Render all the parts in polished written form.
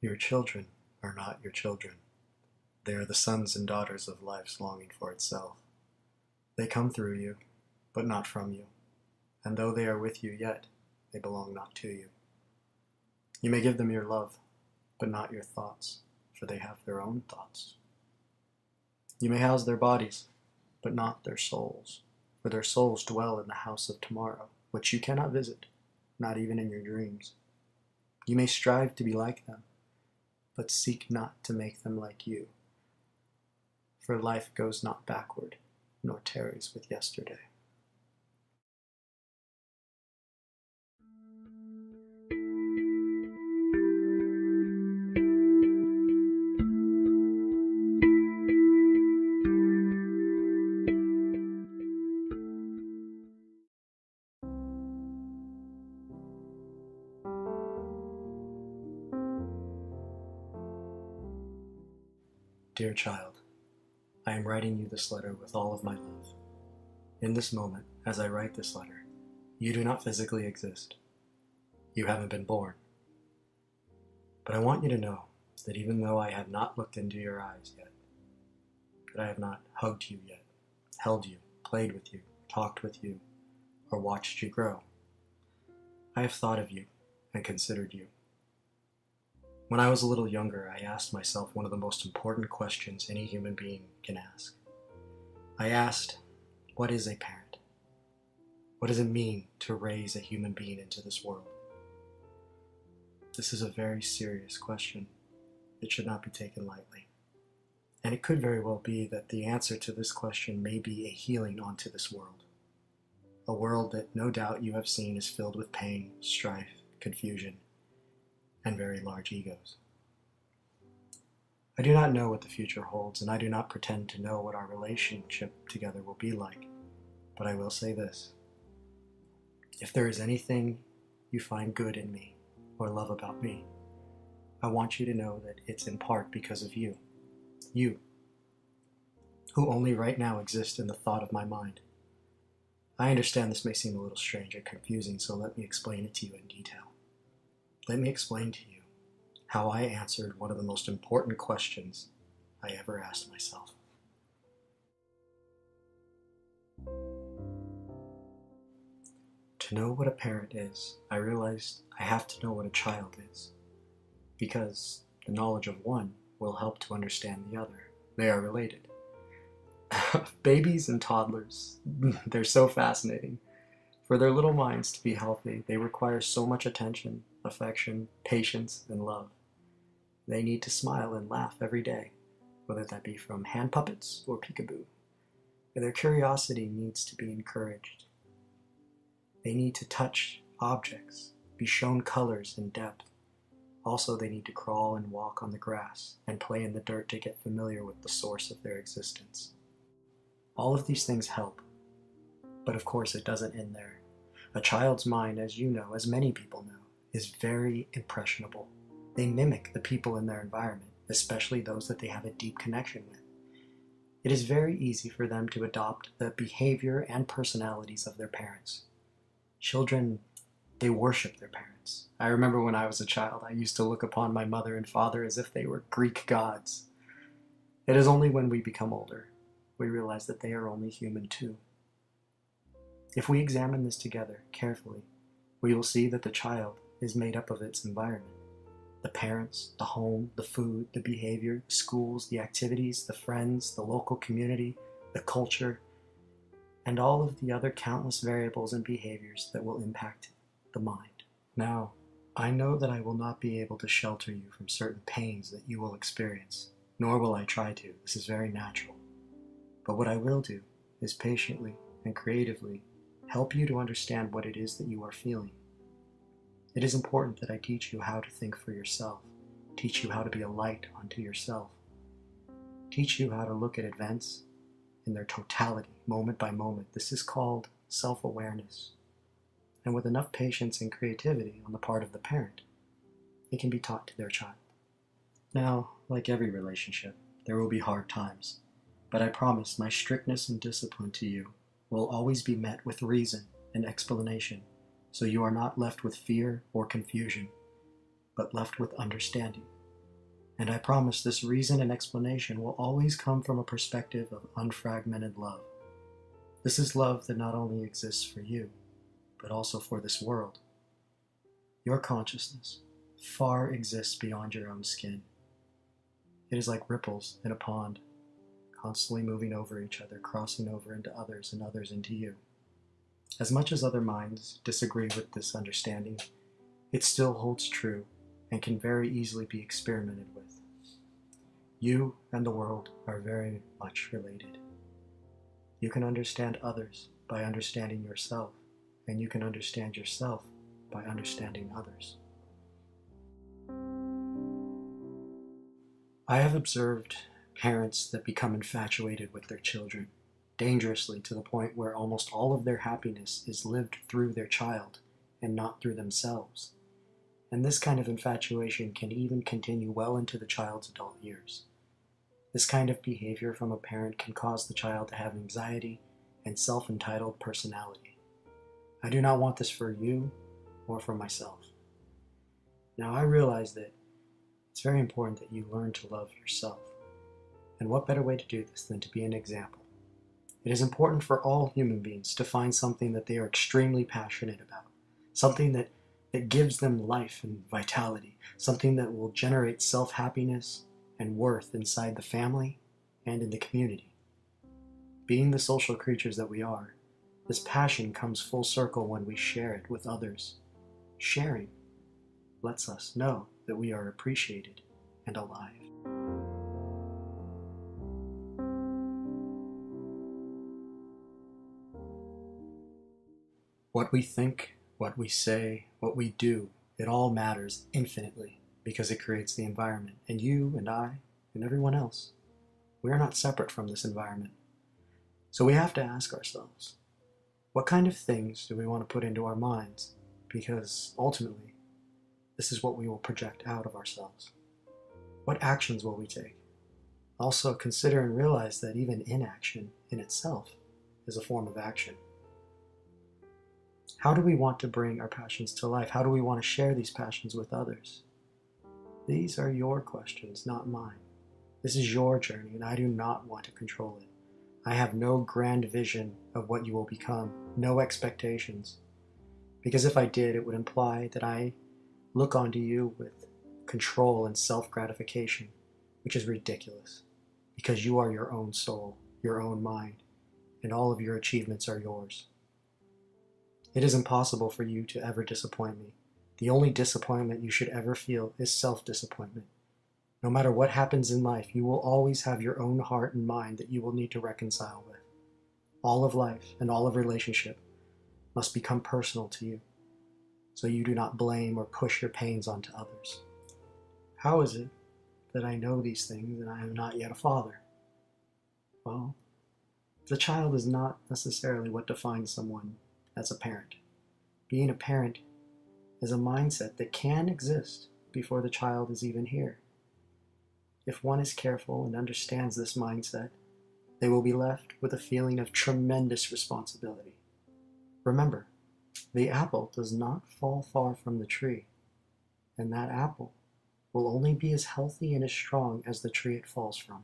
Your children are not your children. They are the sons and daughters of life's longing for itself. They come through you, but not from you. And though they are with you yet, they belong not to you. You may give them your love, but not your thoughts, for they have their own thoughts. You may house their bodies, but not their souls, for their souls dwell in the house of tomorrow, which you cannot visit, not even in your dreams. You may strive to be like them, but seek not to make them like you, for life goes not backward, nor tarries with yesterday. Dear child, I am writing you this letter with all of my love. In this moment, as I write this letter, you do not physically exist. You haven't been born. But I want you to know that even though I have not looked into your eyes yet, that I have not hugged you yet, held you, played with you, talked with you, or watched you grow, I have thought of you and considered you. When I was a little younger, I asked myself one of the most important questions any human being can ask. I asked, what is a parent? What does it mean to raise a human being into this world? This is a very serious question. It should not be taken lightly. And it could very well be that the answer to this question may be a healing onto this world. A world that no doubt you have seen is filled with pain, strife, confusion, and very large egos. I do not know what the future holds, and I do not pretend to know what our relationship together will be like, but I will say this. If there is anything you find good in me or love about me, I want you to know that it's in part because of you. You, who only right now exist in the thought of my mind. I understand this may seem a little strange or confusing, so let me explain it to you in detail. Let me explain to you how I answered one of the most important questions I ever asked myself. To know what a parent is, I realized I have to know what a child is, because the knowledge of one will help to understand the other. They are related. Babies and toddlers, they're so fascinating. For their little minds to be healthy, they require so much attention, affection, patience, and love. They need to smile and laugh every day, whether that be from hand puppets or peekaboo. Their curiosity needs to be encouraged. They need to touch objects, be shown colors and depth. Also, they need to crawl and walk on the grass and play in the dirt to get familiar with the source of their existence. All of these things help, but of course it doesn't end there. A child's mind, as you know, as many people know, is very impressionable. They mimic the people in their environment, especially those that they have a deep connection with. It is very easy for them to adopt the behavior and personalities of their parents. Children, they worship their parents. I remember when I was a child, I used to look upon my mother and father as if they were Greek gods. It is only when we become older we realize that they are only human too. If we examine this together carefully, we will see that the child is made up of its environment. The parents, the home, the food, the behavior, the schools, the activities, the friends, the local community, the culture, and all of the other countless variables and behaviors that will impact the mind. Now, I know that I will not be able to shelter you from certain pains that you will experience, nor will I try to. This is very natural. But what I will do is patiently and creatively help you to understand what it is that you are feeling. It is important that I teach you how to think for yourself, teach you how to be a light unto yourself, teach you how to look at events in their totality, moment by moment. This is called self-awareness. And with enough patience and creativity on the part of the parent, it can be taught to their child. Now, like every relationship, there will be hard times, but I promise my strictness and discipline to you will always be met with reason and explanation, so you are not left with fear or confusion, but left with understanding And I promise this reason and explanation will always come from a perspective of unfragmented love. This is love that not only exists for you, but also for this world. Your consciousness far exists beyond your own skin. It is like ripples in a pond, constantly moving over each other, crossing over into others and others into you. As much as other minds disagree with this understanding, it still holds true and can very easily be experimented with. You and the world are very much related. You can understand others by understanding yourself, and you can understand yourself by understanding others. I have observed parents that become infatuated with their children, dangerously, to the point where almost all of their happiness is lived through their child and not through themselves. And this kind of infatuation can even continue well into the child's adult years. This kind of behavior from a parent can cause the child to have anxiety and self-entitled personality. I do not want this for you or for myself. Now I realize that it's very important that you learn to love yourself. And what better way to do this than to be an example? It is important for all human beings to find something that they are extremely passionate about, something that gives them life and vitality, something that will generate self-happiness and worth inside the family and in the community. Being the social creatures that we are, this passion comes full circle when we share it with others. Sharing lets us know that we are appreciated and alive. What we think, what we say, what we do, it all matters infinitely because it creates the environment. And you and I and everyone else, we are not separate from this environment. So we have to ask ourselves, what kind of things do we want to put into our minds? Because ultimately, this is what we will project out of ourselves. What actions will we take? Also consider and realize that even inaction in itself is a form of action. How do we want to bring our passions to life? How do we want to share these passions with others? These are your questions, not mine. This is your journey, and I do not want to control it. I have no grand vision of what you will become, no expectations. Because if I did, it would imply that I look onto you with control and self-gratification, which is ridiculous, because you are your own soul, your own mind, and all of your achievements are yours. It is impossible for you to ever disappoint me. The only disappointment you should ever feel is self-disappointment. No matter what happens in life, you will always have your own heart and mind that you will need to reconcile with. All of life and all of relationship must become personal to you, so you do not blame or push your pains onto others. How is it that I know these things and I am not yet a father? Well, the child is not necessarily what defines someone as a parent. Being a parent is a mindset that can exist before the child is even here. If one is careful and understands this mindset, they will be left with a feeling of tremendous responsibility. Remember, the apple does not fall far from the tree, and that apple will only be as healthy and as strong as the tree it falls from.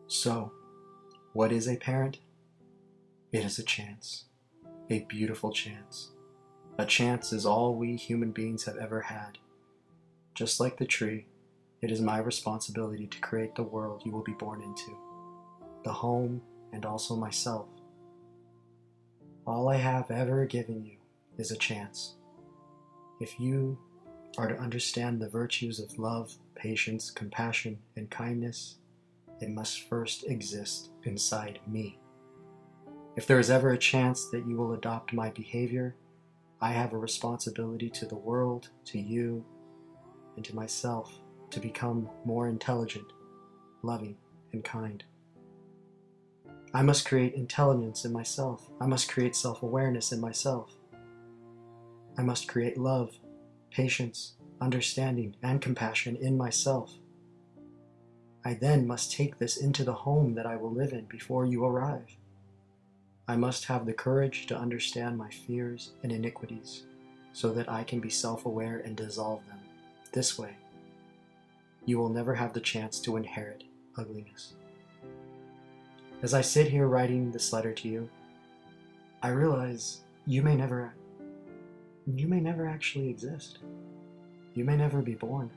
So, what is a parent? It is a chance, a beautiful chance. A chance is all we human beings have ever had. Just like the tree, it is my responsibility to create the world you will be born into, the home and also myself. All I have ever given you is a chance. If you are to understand the virtues of love, patience, compassion, and kindness, it must first exist inside me. If there is ever a chance that you will adopt my behavior, I have a responsibility to the world, to you, and to myself to become more intelligent, loving, and kind. I must create intelligence in myself. I must create self-awareness in myself. I must create love, patience, understanding, and compassion in myself. I then must take this into the home that I will live in before you arrive. I must have the courage to understand my fears and iniquities. so that I can be self-aware and dissolve them. This way, you will never have the chance to inherit ugliness. As I sit here writing this letter to you, I realize you may never actually exist. You may never be born.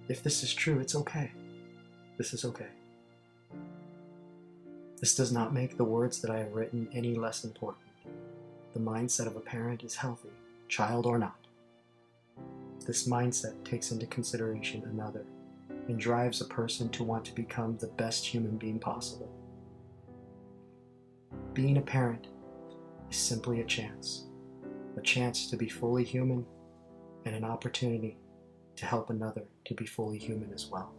If this is true, it's okay. This is okay. This does not make the words that I have written any less important. The mindset of a parent is healthy, child or not. This mindset takes into consideration another and drives a person to want to become the best human being possible. Being a parent is simply a chance to be fully human and an opportunity to help another to be fully human as well.